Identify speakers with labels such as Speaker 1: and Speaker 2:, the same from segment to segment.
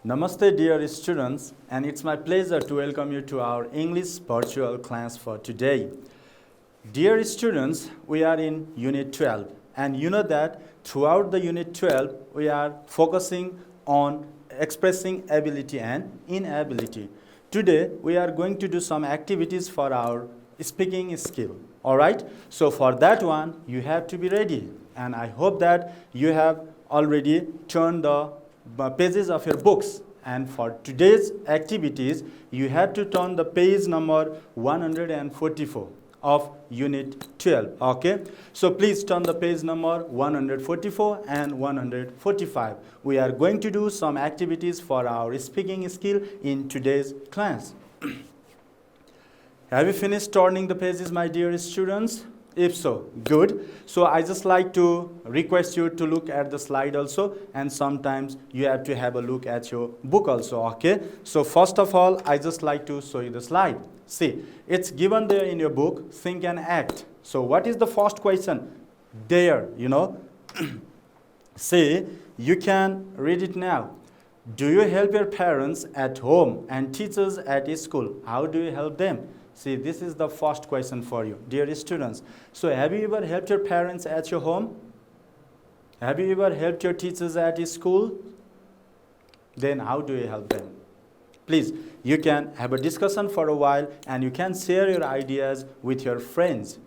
Speaker 1: Namaste dear students, and it's my pleasure to welcome you to our English virtual class for today. Dear students, we are in Unit 12, and you know that throughout the Unit 12, we are focusing on expressing ability and inability. Today, we are going to do some activities for our speaking skill. Alright, so for that one, you have to be ready, and I hope that you have already turned the pages of your books, and for today's activities you have to turn the page number 144 of unit 12. Okay, so please turn the page number 144 and 145. We are going to do some activities for our speaking skill in today's class. Have you finished turning the pages, my dear students? If so, good. So I just like to request you to look at the slide also, and sometimes you have to have a look at your book also, okay? So first of all, I just like to show you the slide. See, it's given there in your book, think and act. So what is the first question? There, See, you can read it now. Do you help your parents at home and teachers at school? How do you help them? See, this is the first question for you, dear students. So have you ever helped your parents at your home? Have you ever helped your teachers at school? Then how do you help them? Please, you can have a discussion for a while and you can share your ideas with your friends.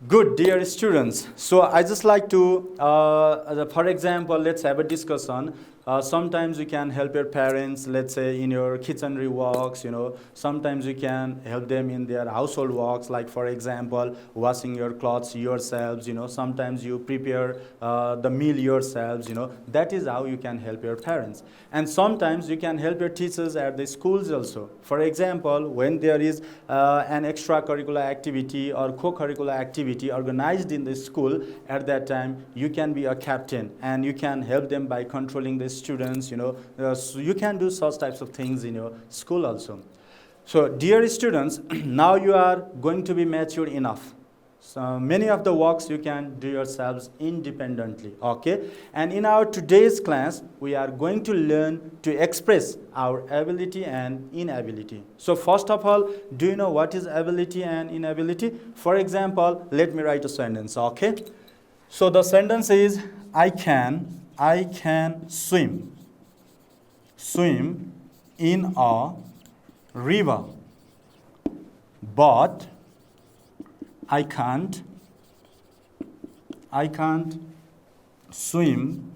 Speaker 1: Good, dear students. So I just like to, for example, let's have a discussion. Sometimes you can help your parents, let's say in your kitchen works, Sometimes you can help them in their household works, like for example, washing your clothes yourselves, Sometimes you prepare the meal yourselves, That is how you can help your parents. And sometimes you can help your teachers at the schools also. For example, when there is an extracurricular activity or co-curricular activity organized in the school, at that time you can be a captain and you can help them by controlling the students, so you can do such types of things in your school also. So dear students, now you are going to be mature enough. So many of the works you can do yourselves independently, okay? And in our today's class, we are going to learn to express our ability and inability. So first of all, do you know what is ability and inability? For example, let me write a sentence, okay? So the sentence is, I can swim in a river, but I can't swim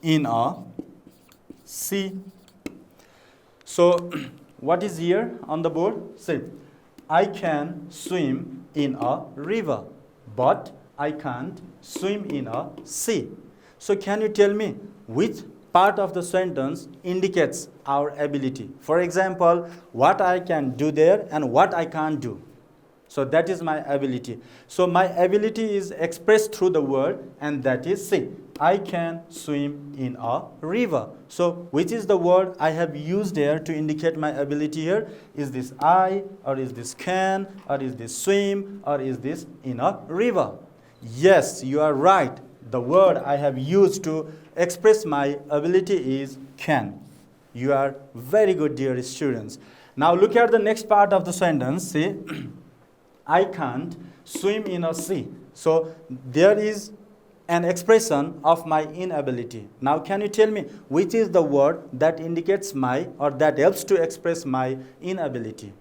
Speaker 1: in a sea. So what is here on the board? See, I can swim in a river, but I can't swim in a sea. So can you tell me which part of the sentence indicates our ability? For example, what I can do there and what I can't do. So that is my ability. So my ability is expressed through the word, and that is, see, I can swim in a river. So which is the word I have used here to indicate my ability here? Is this I, or is this can, or is this swim, or is this in a river? Yes, you are right. The word I have used to express my ability is can. You are very good, dear students. Now look at the next part of the sentence. See, I can't swim in a sea. So there is an expression of my inability. Now can you tell me which is the word that indicates my, or that helps to express my inability?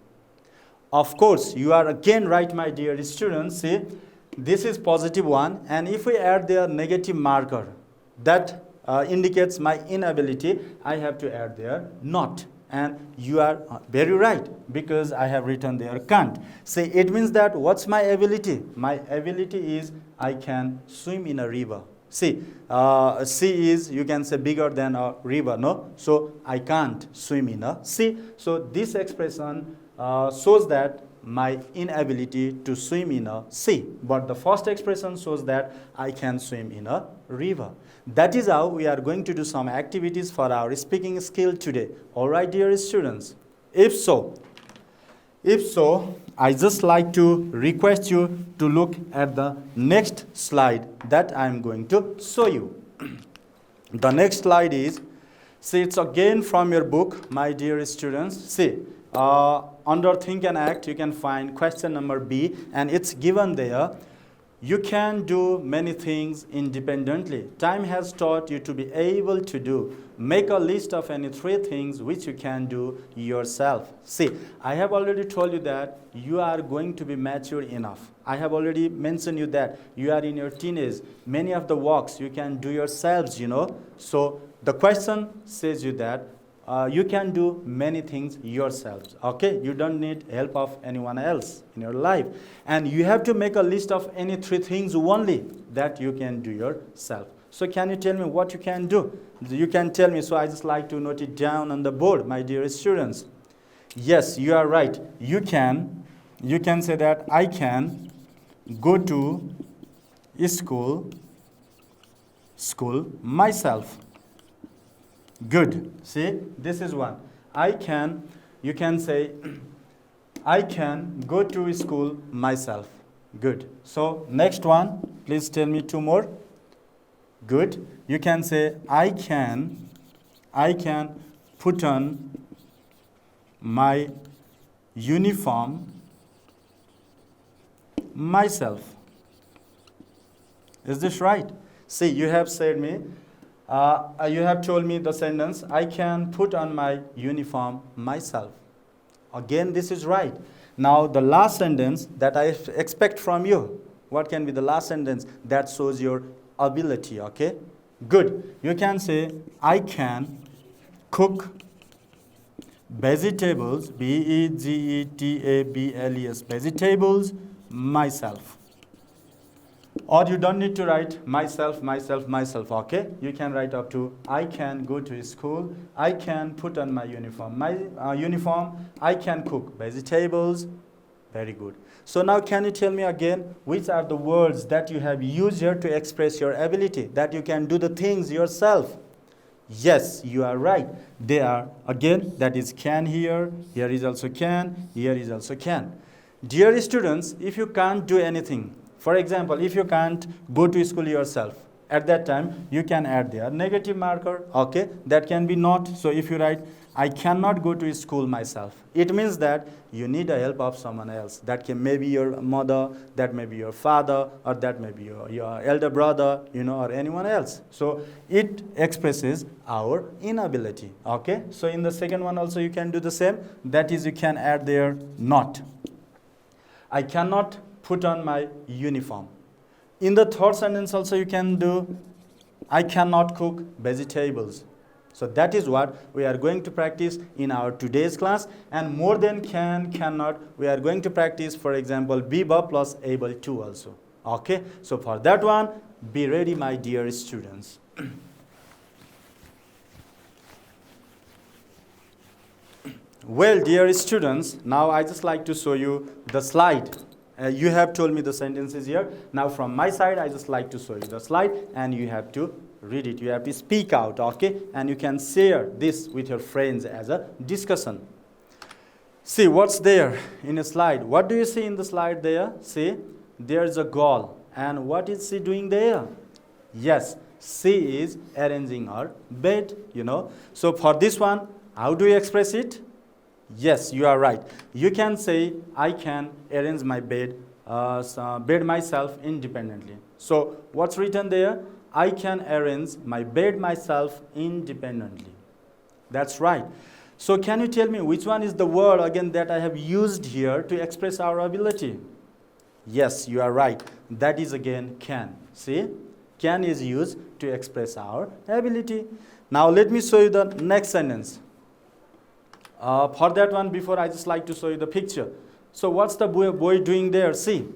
Speaker 1: Of course, you are again right, my dear students. See, this is positive one, and if we add their negative marker that indicates my inability, I have to add there not. And you are very right, because I have written there can't. See, it means that what's my ability? My ability is I can swim in a river. See, sea is, you can say, bigger than a river, no? So I can't swim in a sea. So this expression shows that my inability to swim in a sea. But the first expression shows that I can swim in a river. That is how we are going to do some activities for our speaking skill today. Alright, dear students? If so, I just like to request you to look at the next slide that I am going to show you. The next slide is, see, it's again from your book, my dear students. See, under Think and Act, you can find question number B, and it's given there. You can do many things independently. Time has taught you to be able to do. Make a list of any 3 things which you can do yourself. See, I have already told you that you are going to be mature enough. I have already mentioned you that you are in your teenage. Many of the works you can do yourselves, you know. So the question says you that you can do many things yourselves, okay? You don't need help of anyone else in your life. And you have to make a list of any 3 things only that you can do yourself. So can you tell me what you can do? You can tell me, so I just like to note it down on the board, my dear students. Yes, you are right. You can say that I can go to school myself. Good. See, this is one. You can say, I can go to school myself. Good. So, next one, please tell me 2 more. Good. You can say, I can put on my uniform myself. Is this right? See, you have said me, you have told me the sentence, I can put on my uniform myself. Again, this is right. Now, the last sentence that I expect from you, what can be the last sentence that shows your ability, okay? Good. You can say, I can cook vegetables, vegetables, vegetables myself. Or you don't need to write myself, okay? You can write up to, I can go to school, I can put on my uniform. My uniform, I can cook vegetables. Very good. So now can you tell me again, which are the words that you have used here to express your ability, that you can do the things yourself? Yes, you are right. They are, again, that is can here is also can, here is also can. Dear students, if you can't do anything, for example, if you can't go to school yourself, at that time, you can add there negative marker, okay? That can be not. So if you write, I cannot go to school myself, it means that you need the help of someone else. That can maybe your mother, that may be your father, or that may be your elder brother, you know, or anyone else. So it expresses our inability, okay? So in the second one also you can do the same. That is, you can add there not. I cannot put on my uniform. In the third sentence also you can do, I cannot cook vegetables. So that is what we are going to practice in our today's class. And more than can, cannot, we are going to practice, for example, be plus able to also. Okay? So for that one, be ready, my dear students. Well, dear students, now I just like to show you the slide. You have told me the sentences here. Now from my side, I just like to show you the slide, and you have to read it. You have to speak out, okay? And you can share this with your friends as a discussion. See what's there in a slide. What do you see in the slide there? See, there's a girl. And what is she doing there? Yes, she is arranging her bed, you know. So for this one, how do you express it? Yes, you are right. You can say, I can arrange my bed myself independently. So what's written there? I can arrange my bed myself independently. That's right. So can you tell me which one is the word again that I have used here to express our ability? Yes, you are right. That is again can. See? Can is used to express our ability. Now let me show you the next sentence. For that one, before I just like to show you the picture. So what's the boy doing there? See,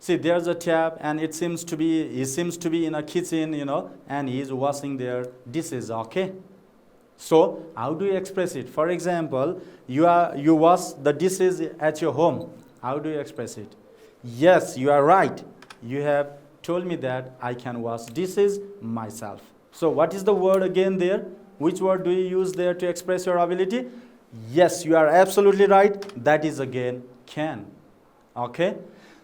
Speaker 1: there's a tap, and he seems to be in a kitchen, you know, and he is washing their dishes, okay? So how do you express it? For example, you wash the dishes at your home. How do you express it? Yes, you are right. You have told me that I can wash dishes myself. So what is the word again there? Which word do you use there to express your ability? Yes, you are absolutely right. That is again can. Okay?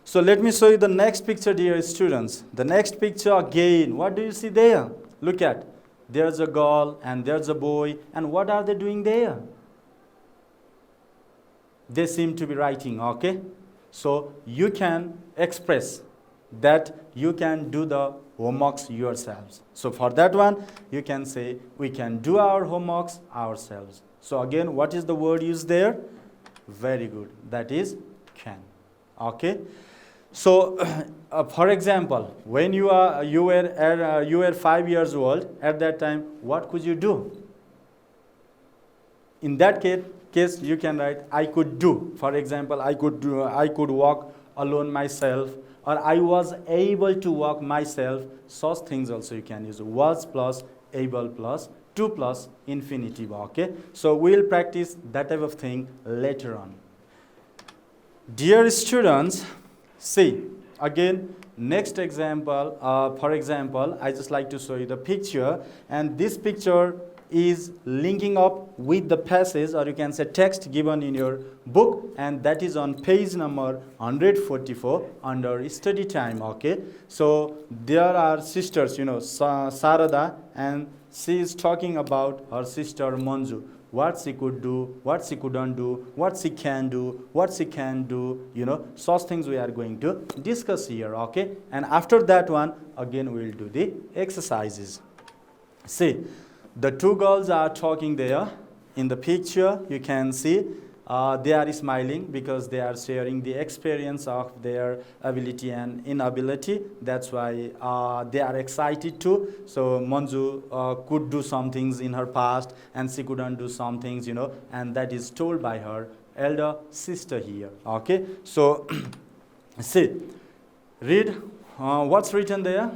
Speaker 1: So let me show you the next picture, dear students. The next picture again. What do you see there? Look at, there's a girl and there's a boy, and what are they doing there? They seem to be writing, okay? So you can express that you can do the homeworks yourselves. So for that one, you can say we can do our homeworks ourselves. So again, what is the word used there? Very good. That is can. Okay. So, for example, when you were 5 years old, at that time, what could you do? In that case, you can write I could do. For example, I could walk alone myself, or I was able to walk myself. Such things also you can use. Was plus able plus to plus infinitive. Okay. So we'll practice that type of thing later on. Dear students, see, again, next example, for example, I just like to show you the picture, and this picture is linking up with the passage, or you can say text given in your book, and that is on page number 144 under study time, okay? So, there are sisters, Sarada, and she is talking about her sister Manju. What she could do, what she couldn't do, what she can do, what she can do, such things we are going to discuss here, okay? And after that one, again we will do the exercises. See, the two girls are talking there. In the picture, you can see they are smiling because they are sharing the experience of their ability and inability. That's why they are excited too. So Manju could do some things in her past, and she couldn't do some things, and that is told by her elder sister here. Okay, so see, read what's written there.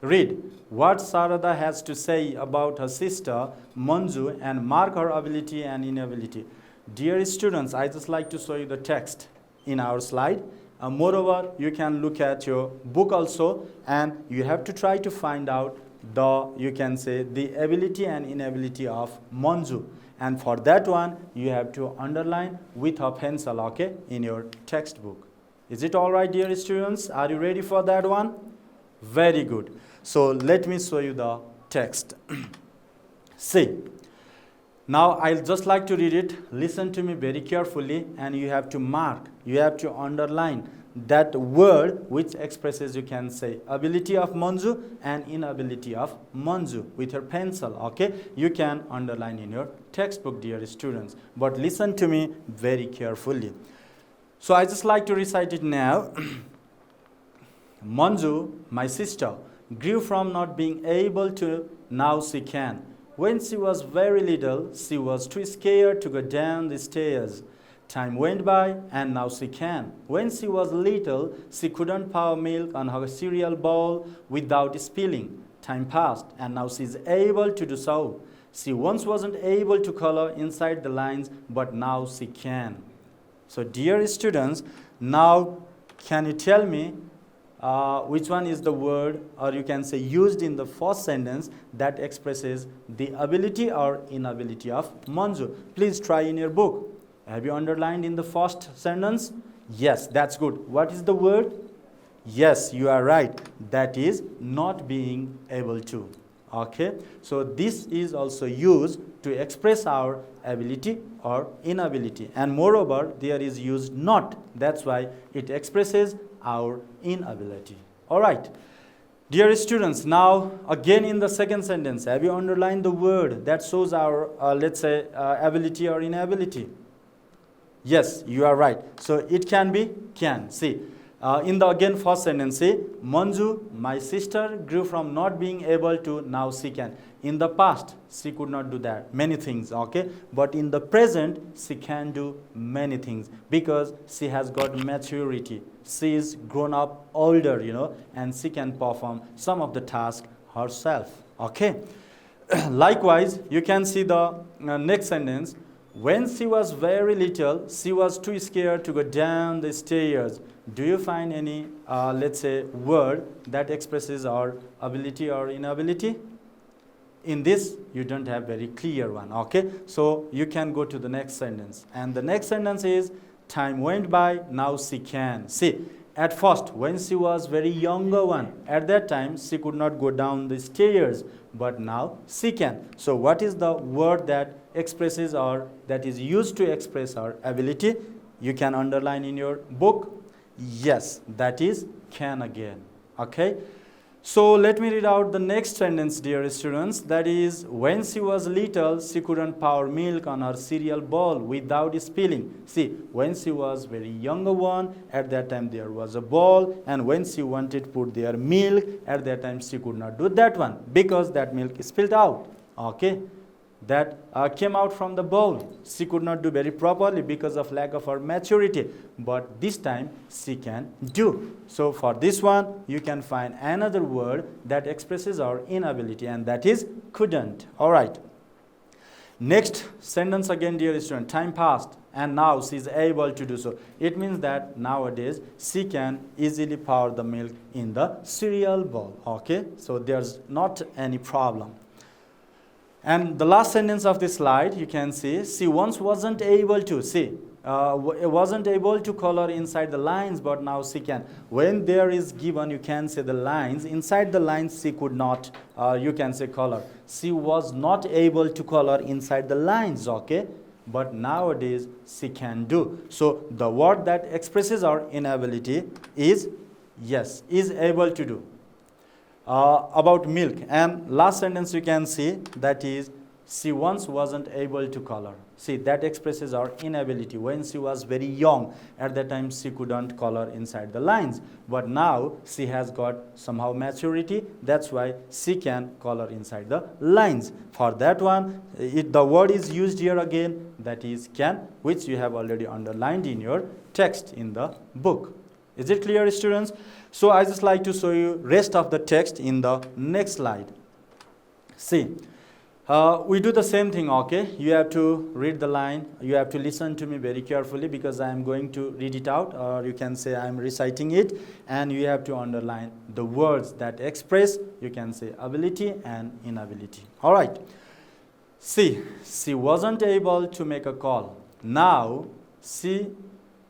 Speaker 1: Read what Sarada has to say about her sister Manju and mark her ability and inability. Dear students, I just like to show you the text in our slide. Moreover, you can look at your book also, and you have to try to find out the ability and inability of Manju. And for that one, you have to underline with a pencil, okay, in your textbook. Is it all right, dear students? Are you ready for that one? Very good. So let me show you the text. See. Now, I'll just like to read it. Listen to me very carefully, and you have to mark, you have to underline that word which expresses, you can say, ability of Manju and inability of Manju with your pencil, okay? You can underline in your textbook, dear students. But listen to me very carefully. So, I just like to recite it now. Manju, my sister, grew from not being able to, now she can. When she was very little, she was too scared to go down the stairs. Time went by, and now she can. When she was little, she couldn't pour milk on her cereal bowl without spilling. Time passed, and now she is able to do so. She once wasn't able to color inside the lines, but now she can. So, dear students, now can you tell me which one is the word, or you can say used in the first sentence that expresses the ability or inability of Manju? Please try in your book. Have you underlined in the first sentence? Yes, that's good. What is the word? Yes, you are right. That is not being able to. Okay, so this is also used to express our ability or inability, and moreover there is used not. That's why it expresses our inability. All right, dear students, now again in the second sentence, have you underlined the word that shows our let's say ability or inability? Yes, you are right. So it can be can. See, in the again first sentence, say Manju, my sister, grew from not being able to, now she can. In the past, she could not do that, many things, okay? But in the present, she can do many things because she has got maturity. She is grown up older, and she can perform some of the tasks herself, okay? Likewise, you can see the next sentence. When she was very little, she was too scared to go down the stairs. Do you find any, let's say, word that expresses our ability or inability? In this, you don't have very clear one, okay? So you can go to the next sentence. And the next sentence is, time went by, now she can. See, At first, when she was very younger one, at that time she could not go down the stairs, but now she can. So what is the word that expresses or that is used to express our ability? You can underline in your book. Yes, that is can again. Okay. So let me read out the next sentence, dear students. That is, when she was little, she couldn't pour milk on her cereal bowl without spilling. See, when she was very younger one, at that time there was a bowl, and when she wanted to put their milk, at that time she could not do that one because that milk spilled out. Okay. That came out from the bowl. She could not do very properly because of lack of her maturity, but this time she can do. So for this one, you can find another word that expresses our inability, and that is couldn't. All right. Next sentence again, dear student. Time passed and now she is able to do so. It means that nowadays she can easily pour the milk in the cereal bowl. Okay, so there's not any problem. And the last sentence of this slide, you can see, she once wasn't able to, wasn't able to color inside the lines, but now she can. When there is given, you can say the lines, inside the lines she could not, you can say color. She was not able to color inside the lines, okay? But nowadays she can do. So the word that expresses our inability is, yes, is able to do. About milk, and last sentence you can see, that is, she once wasn't able to color. See, that expresses our inability. When she was very young, at that time she couldn't color inside the lines, but now she has got somehow maturity, that's why she can color inside the lines. For that one, the word is used here again, that is can, which you have already underlined in your text in the book. Is it clear, students? So I just like to show you rest of the text in the next slide. See, we do the same thing, okay? You have to read the line. You have to listen to me very carefully because I am going to read it out, or you can say I am reciting it, and you have to underline the words that express, you can say, ability and inability. All right. See, she wasn't able to make a call. Now she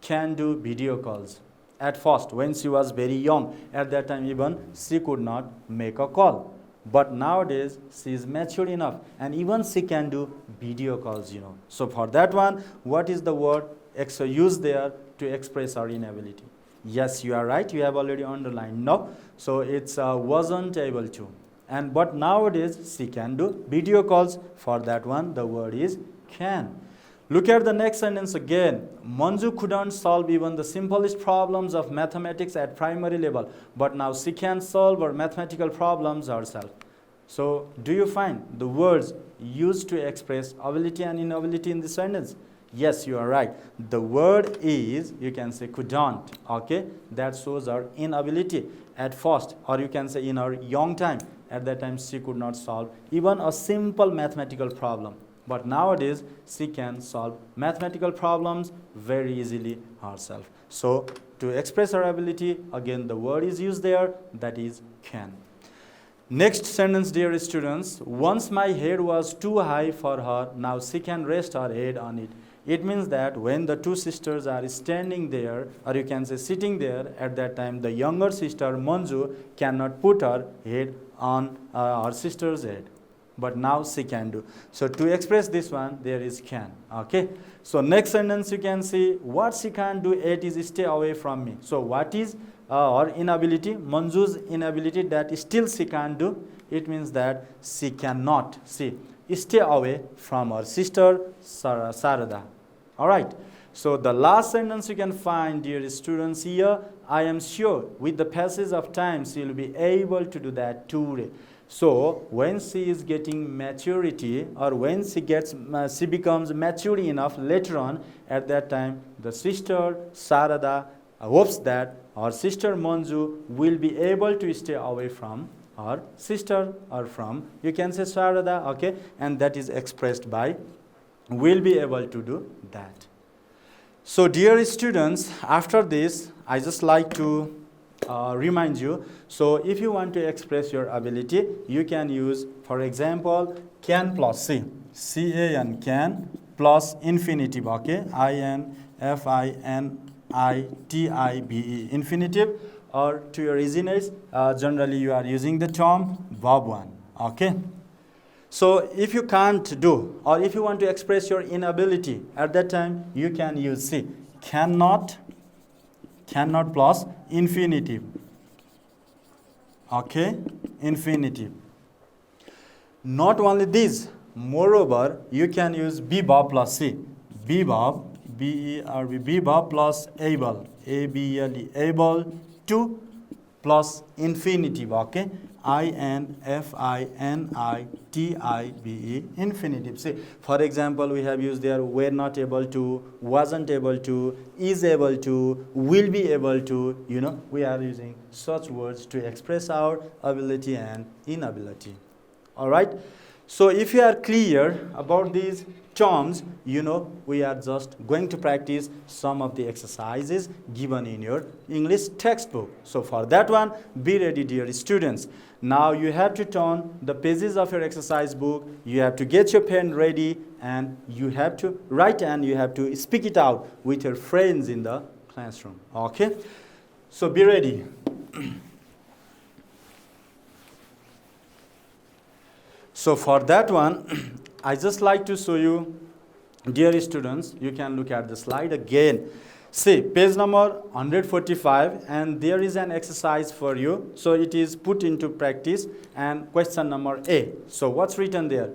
Speaker 1: can do video calls. At first, when she was very young, at that time even, she could not make a call. But nowadays, she is mature enough, and even she can do video calls, So for that one, what is the word used there to express our inability? Yes, you are right. You have already underlined. No. So it's wasn't able to. But nowadays, she can do video calls. For that one, the word is can. Look at the next sentence again. Manju couldn't solve even the simplest problems of mathematics at primary level, but now she can solve her mathematical problems herself. So, do you find the words used to express ability and inability in this sentence? Yes, you are right. The word is, you can say couldn't, okay? That shows our inability at first, or you can say in our young time. At that time, she could not solve even a simple mathematical problem. But nowadays, she can solve mathematical problems very easily herself. So, to express her ability, again, the word is used there, that is can. Next sentence, dear students. Once my head was too high for her, now she can rest her head on it. It means that when the two sisters are standing there, or you can say sitting there, at that time, the younger sister, Manju, cannot put her head on her sister's head. But now she can do. So to express this one, there is can. Okay. So next sentence you can see, what she can't do yet is stay away from me. So what is her inability? Manju's inability, that still she can't do. It means that she cannot stay away from her sister Sarada. All right. So the last sentence you can find, dear students, here, I am sure with the passage of time she will be able to do that too. So when she is getting maturity, or when she becomes mature enough later on, at that time the sister Sarada hopes that her sister Manju will be able to stay away from her sister, or from, you can say, Sarada, okay, and that is expressed by will be able to do that. So dear students, after this I just like to remind you, so if you want to express your ability, you can use, for example, can plus can plus infinitive, okay, infinitive, infinitive, or to your easiness, generally you are using the term verb 1. Okay. So if you can't do, or if you want to express your inability, at that time you can use C, cannot plus infinitive. Okay, infinitive. Not only this, moreover, you can use be verb plus C. Be verb, B-E-R-B, be verb plus able, A-B-L-E, able to plus infinitive, okay? I-N-F-I-N-I-T-I-V-E, infinitive. See, for example, we have used there were not able to, wasn't able to, is able to, will be able to, you know, we are using such words to express our ability and inability. All right? So if you are clear about these terms, you know, we are just going to practice some of the exercises given in your English textbook. So for that one, be ready, dear students. Now you have to turn the pages of your exercise book, you have to get your pen ready, and you have to write and you have to speak it out with your friends in the classroom. Okay? So be ready. So for that one, I just like to show you, dear students, you can look at the slide again. See, page number 145, and there is an exercise for you. So it is put into practice, and question number A. So what's written there?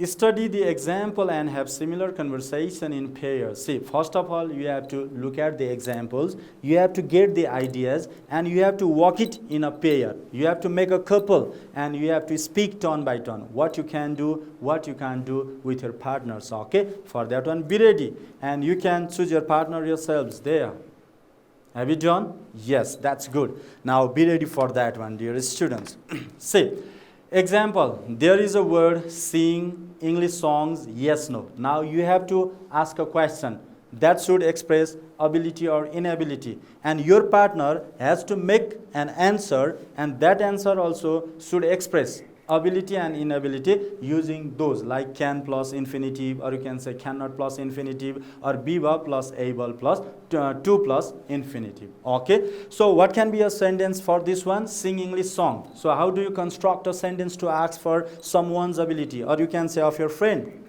Speaker 1: Study the example and have similar conversation in pairs. See, first of all, you have to look at the examples, you have to get the ideas, and you have to walk it in a pair. You have to make a couple, and you have to speak turn by turn. What you can do, what you can't do with your partners, okay? For that one, be ready. And you can choose your partner yourselves there. Have you done? Yes, that's good. Now be ready for that one, dear students. See, example, there is a word sing English songs, yes, no. Now you have to ask a question that should express ability or inability, and your partner has to make an answer, and that answer also should express ability and inability using those like can plus infinitive, or you can say cannot plus infinitive, or be verb plus able plus to plus infinitive. Okay, so what can be a sentence for this one? Sing English song. So how do you construct a sentence to ask for someone's ability, or you can say of your friend?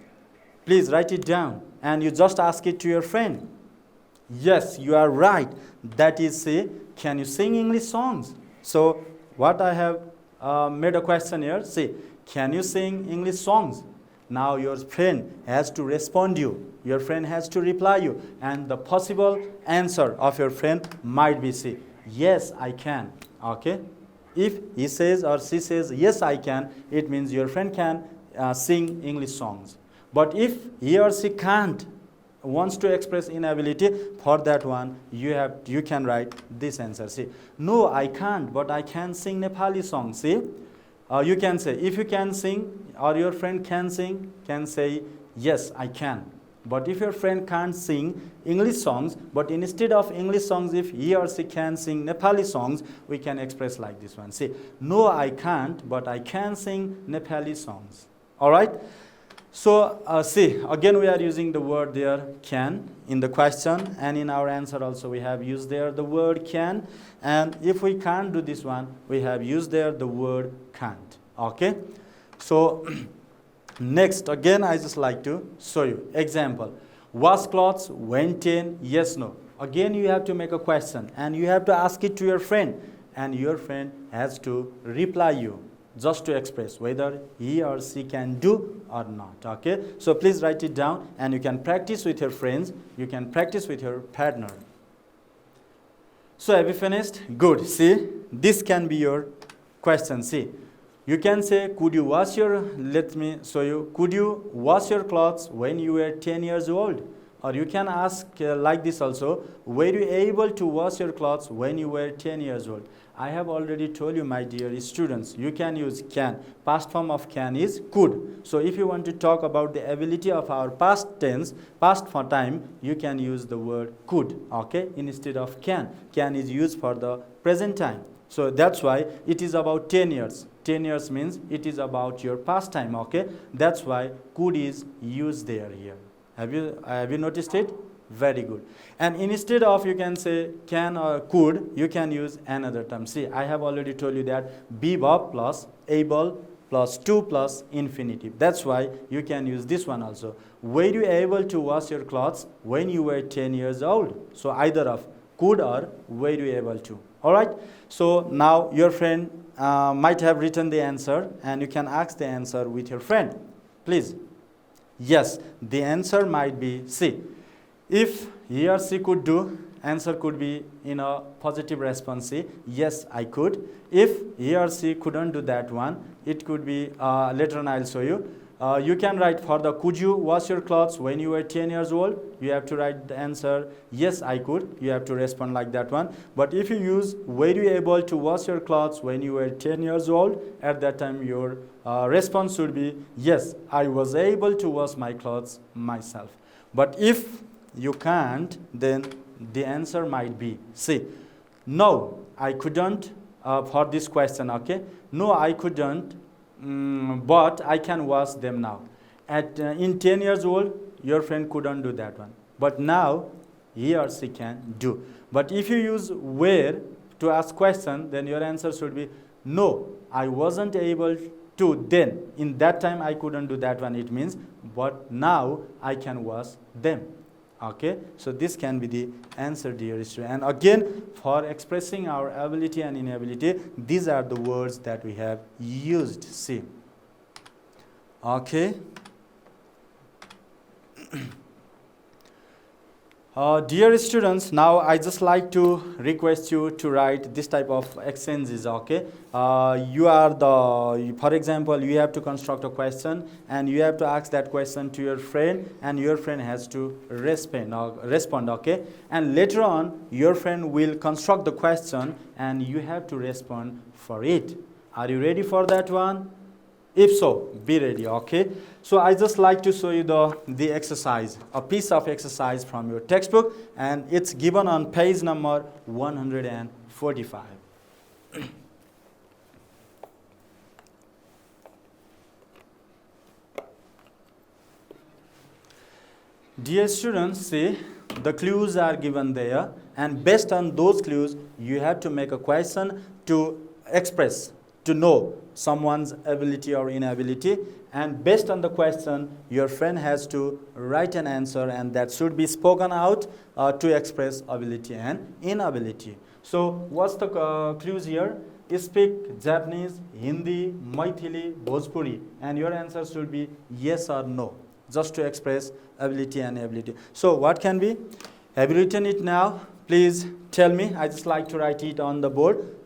Speaker 1: Please write it down, and you just ask it to your friend. Yes, you are right. That is, say, can you sing English songs? So what I have made a question here. Say, can you sing English songs? Now your friend has to respond you. Your friend has to reply you. And the possible answer of your friend might be, say, yes, I can. Okay? If he says or she says, yes, I can, it means your friend can sing English songs. But if he or she can't, wants to express inability, for that one you can write this answer. See, no, I can't, but I can sing Nepali songs. See, you can say, if you can sing or your friend can sing, can say yes, I can. But if your friend can't sing English songs, but instead of English songs, if he or she can sing Nepali songs, we can express like this one. See, no, I can't, but I can sing Nepali songs. All right. So, see, again we are using the word there, can, in the question, and in our answer also we have used there the word can, and if we can't do this one, we have used there the word can't. Okay? So, next, again I just like to show you. Example, wash clothes when 10, yes, no. Again you have to make a question, and you have to ask it to your friend, and your friend has to reply you, just to express whether he or she can do or not. Okay, so please write it down, and you can practice with your friends, you can practice with your partner. So have you finished? Good. See, this can be your question. See, you can say, could you wash your, let me show you, could you wash your clothes when you were 10 years old? Or you can ask like this also, were you able to wash your clothes when you were 10 years old? I have already told you, my dear students, you can use can. Past form of can is could. So if you want to talk about the ability of our past tense, past for time, you can use the word could, okay, instead of can. Can is used for the present time. So that's why it is about 10 years. 10 years means it is about your past time, okay? That's why could is used there here. Have you noticed it? Very good. And instead of you can say can or could, you can use another term. See, I have already told you that be verb plus able plus to plus infinitive. That's why you can use this one also. Were you able to wash your clothes when you were 10 years old? So either of could or were you able to. Alright, so now your friend might have written the answer and you can ask the answer with your friend. Please. Yes, the answer might be C. If he or she could do, answer could be in a positive response C. Yes, I could. If he or she couldn't do that one, it could be, later on I'll show you. You can write for the could you wash your clothes when you were 10 years old? You have to write the answer, yes, I could. You have to respond like that one. But if you use were you able to wash your clothes when you were 10 years old? At that time, your response should be, yes, I was able to wash my clothes myself. But if you can't, then the answer might be C. No, I couldn't for this question, okay? No, I couldn't. But I can wash them now. In 10 years old, your friend couldn't do that one. But now, he or she can do. But if you use where to ask question, then your answer should be, no, I wasn't able to then. In that time, I couldn't do that one, it means. But now, I can wash them. Okay, so this can be the answer, dear student. And again, for expressing our ability and inability, these are the words that we have used. See. Okay. Dear students, now I just like to request you to write this type of exchanges, okay? For example, you have to construct a question and you have to ask that question to your friend and your friend has to respond, okay? And later on, your friend will construct the question and you have to respond for it. Are you ready for that one? If so, be ready, okay? So I just like to show you the exercise, a piece of exercise from your textbook, and it's given on page number 145. Dear students, see, the clues are given there, and based on those clues, you have to make a question to express, to know someone's ability or inability, and based on the question, your friend has to write an answer, and that should be spoken out to express ability and inability. So what's the clues here? Speak Japanese, Hindi, Maithili, Bhojpuri, and your answer should be yes or no, just to express ability and inability. So what can be? Have you written it now? Please tell me. I just like to write it on the board.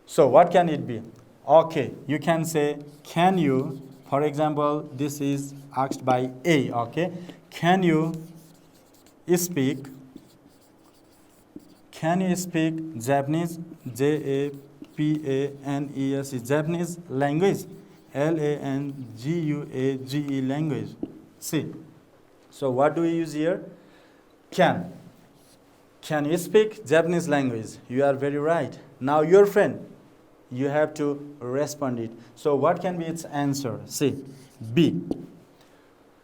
Speaker 1: So what can it be? Okay, you can say, can you, for example, this is asked by A, okay? Can you speak Japanese, Japanese, Japanese language, language, language. See, so what do we use here? Can you speak Japanese language? You are very right. Now your friend, you have to respond it. So what can be its answer? See, B.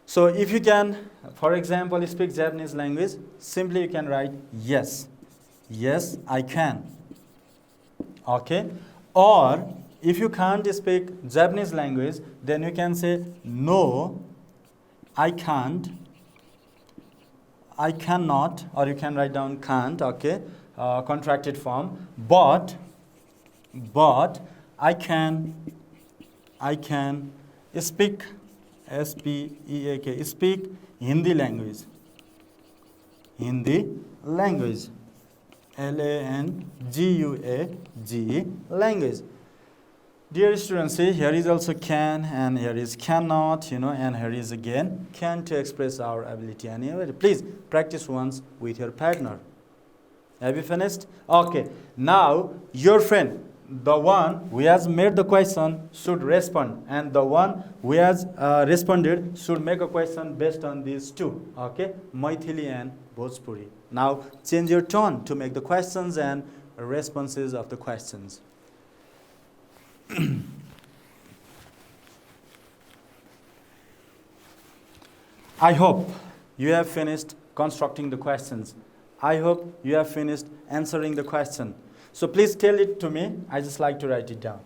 Speaker 1: So if you can, for example, speak Japanese language, simply you can write yes. Yes, I can. Okay? Or if you can't speak Japanese language, then you can say no, I can't. I cannot, or you can write down can't, okay? Contracted form. But I can speak, S-P-E-A-K, speak Hindi language, L-A-N-G-U-A-G-E, language. Dear students, see, here is also can, and here is cannot, and here is again can, to express our ability and ability. Please practice once with your partner. Have you finished? Okay. Now, your friend, the one who has made the question, should respond, and the one who has responded should make a question based on these two, okay? Maithili and Bhojpuri. Now, change your tone to make the questions and responses of the questions. I hope you have finished constructing the questions. I hope you have finished answering the question. So please tell it to me. I just like to write it down.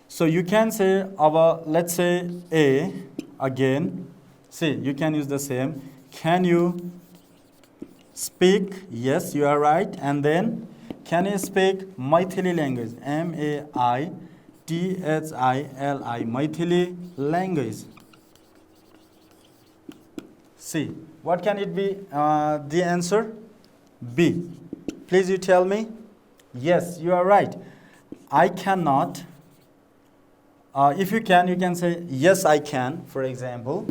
Speaker 1: So you can say our, let's say A again. See, you can use the same. Can you speak? Yes, you are right. And then, can you speak Maithili language? Maithili, Maithili language. See, what can it be? The answer? B. Please you tell me. Yes, you are right. I cannot. If you can say, yes, I can, for example.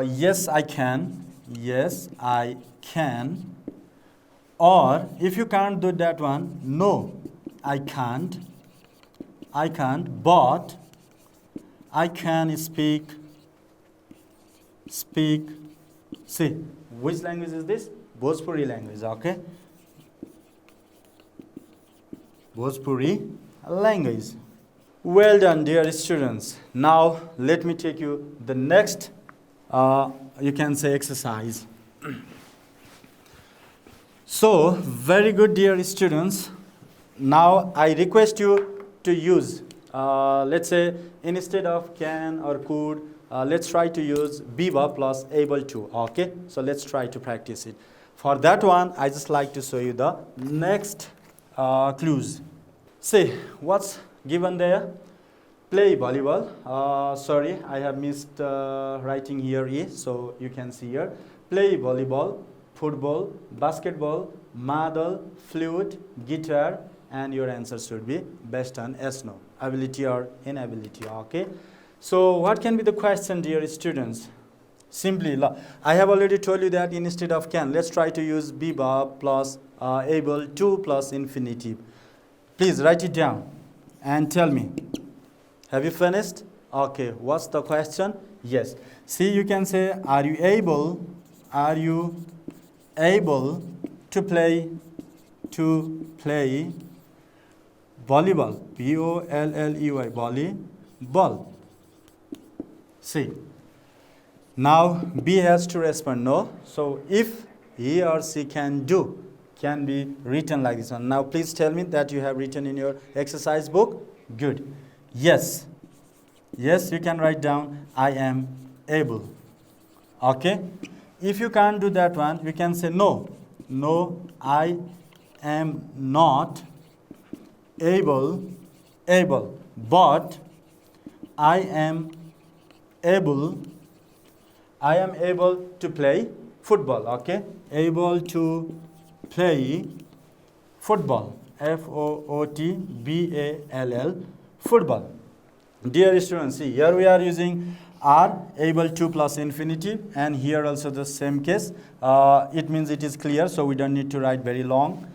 Speaker 1: Yes, I can. Yes, I can. Or if you can't do that one, no, I can't. I can't, but I can speak. See, which language is this? Bhojpuri language, okay? Bhojpuri language. Well done, dear students. Now, let me take you the next, you can say, exercise. So, very good, dear students. Now, I request you to use, let's say, instead of can or could, let's try to use BIBA plus able to, okay? So, let's try to practice it. For that one, I just like to show you the next clues. See, what's given there? Play volleyball. Sorry, I have missed writing here E, so you can see here. Play volleyball, football, basketball, marble, flute, guitar, and your answer should be based on yes, no, ability or inability, okay? So what can be the question, dear students? Simply, I have already told you that instead of can, let's try to use BIBA plus able to plus infinitive. Please write it down and tell me. Have you finished? Okay, what's the question? Yes. See, you can say, are you able to play volleyball? B-O-L-L-E-Y, volleyball. See, now B has to respond no. So if he or she can do, can be written like this one. Now please tell me that you have written in your exercise book. Good. Yes. Yes, you can write down I am able. Okay. If you can't do that one, we can say no. No, I am not able, but I am able to play football, okay? Able to play football, F-O-O-T-B-A-L-L, football. Dear students, see, here we are using are able to plus infinitive, and here also the same case. It means it is clear, so we don't need to write very long.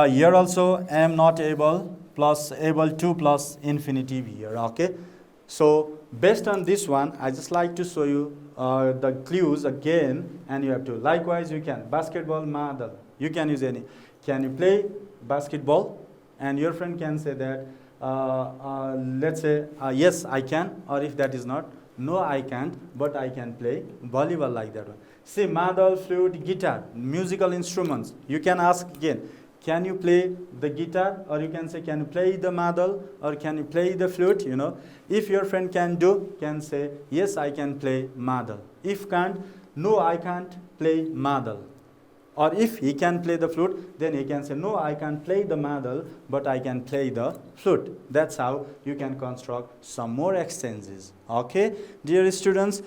Speaker 1: Here also am not able plus able to plus infinitive here, okay? So based on this one, I just like to show you the clues again, and you have to. Likewise, you can basketball, madal. You can use any. Can you play basketball? And your friend can say that, let's say, yes, I can, or if that is not, no, I can't, but I can play volleyball like that one. See, madal, flute, guitar, musical instruments. You can ask again, can you play the guitar? Or you can say, can you play the madal? Or can you play the flute? You know, if your friend can do, can say, yes, I can play madal. If can't, no, I can't play madal. Or if he can play the flute, then he can say, no, I can't play the madal, but I can play the flute. That's how you can construct some more exchanges. Okay, dear students?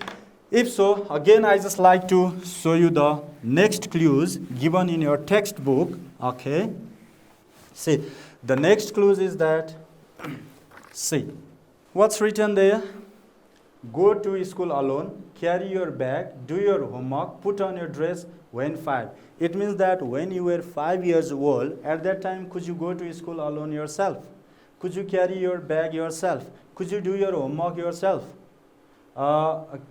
Speaker 1: If so, again, I just like to show you the next clues given in your textbook. Okay. See, the next clues is that, see, what's written there? Go to school alone, carry your bag, do your homework, put on your dress when 5. It means that when you were 5 years old, at that time, could you go to school alone yourself? Could you carry your bag yourself? Could you do your homework yourself?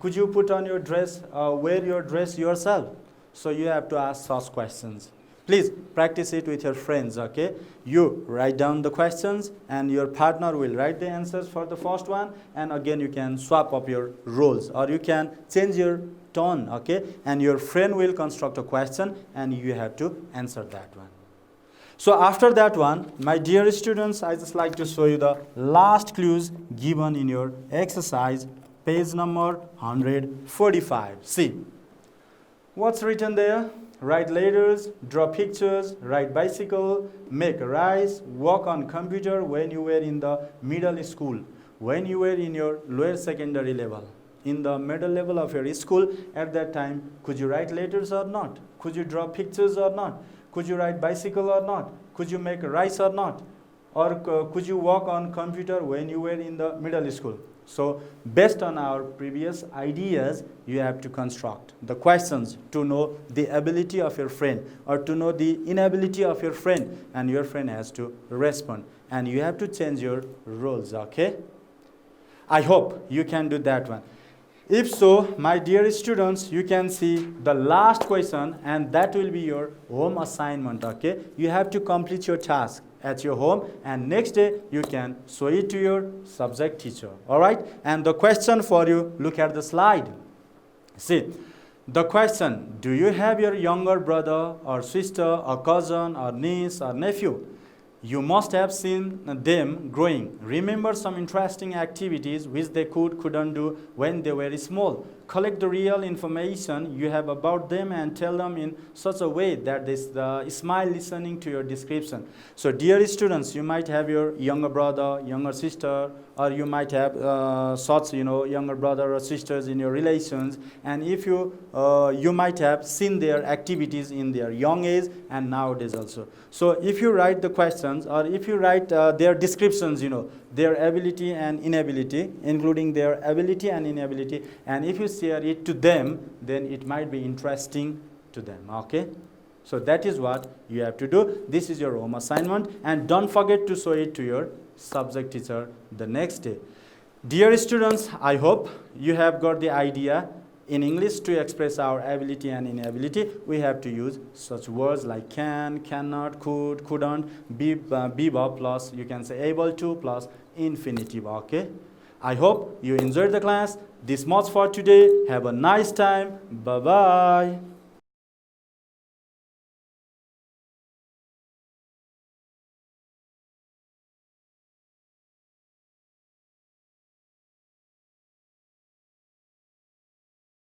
Speaker 1: Could you put on your dress, wear your dress yourself? So you have to ask such questions. Please practice it with your friends, okay? You write down the questions and your partner will write the answers for the first one, and again you can swap up your roles, or you can change your tone, okay? And your friend will construct a question and you have to answer that one. So after that one, my dear students, I just like to show you the last clues given in your exercise, page number 145. See, what's written there? Write letters, draw pictures, ride bicycle, make rice, work on computer when you were in the middle school, when you were in your lower secondary level. In the middle level of your school, at that time, could you write letters or not? Could you draw pictures or not? Could you ride bicycle or not? Could you make rice or not? Or could you work on computer when you were in the middle school? So based on our previous ideas, you have to construct the questions to know the ability of your friend or to know the inability of your friend, and your friend has to respond. And you have to change your roles, okay? I hope you can do that one. If so, my dear students, you can see the last question, and that will be your home assignment, okay? You have to complete your task at your home, and next day you can show it to your subject teacher, all right? And the question for you, look at the slide. See, the question, do you have your younger brother or sister or cousin or niece or nephew? You must have seen them growing. Remember some interesting activities which they couldn't do when they were small. Collect the real information you have about them and tell them in such a way that they smile listening to your description. So dear students, you might have your younger brother, younger sister, or you might have such, younger brother or sisters in your relations. And if you might have seen their activities in their young age and nowadays also. So if you write the questions, or if you write their descriptions, their ability and inability, including their ability and inability, and if you share it to them, then it might be interesting to them, okay? So that is what you have to do. This is your home assignment, and don't forget to show it to your subject teacher the next day. Dear students, I hope you have got the idea. In English, to express our ability and inability, we have to use such words like can, cannot, could, couldn't, be plus, you can say able to plus infinitive, okay? I hope you enjoyed the class. This much for today. Have a nice time. Bye-bye.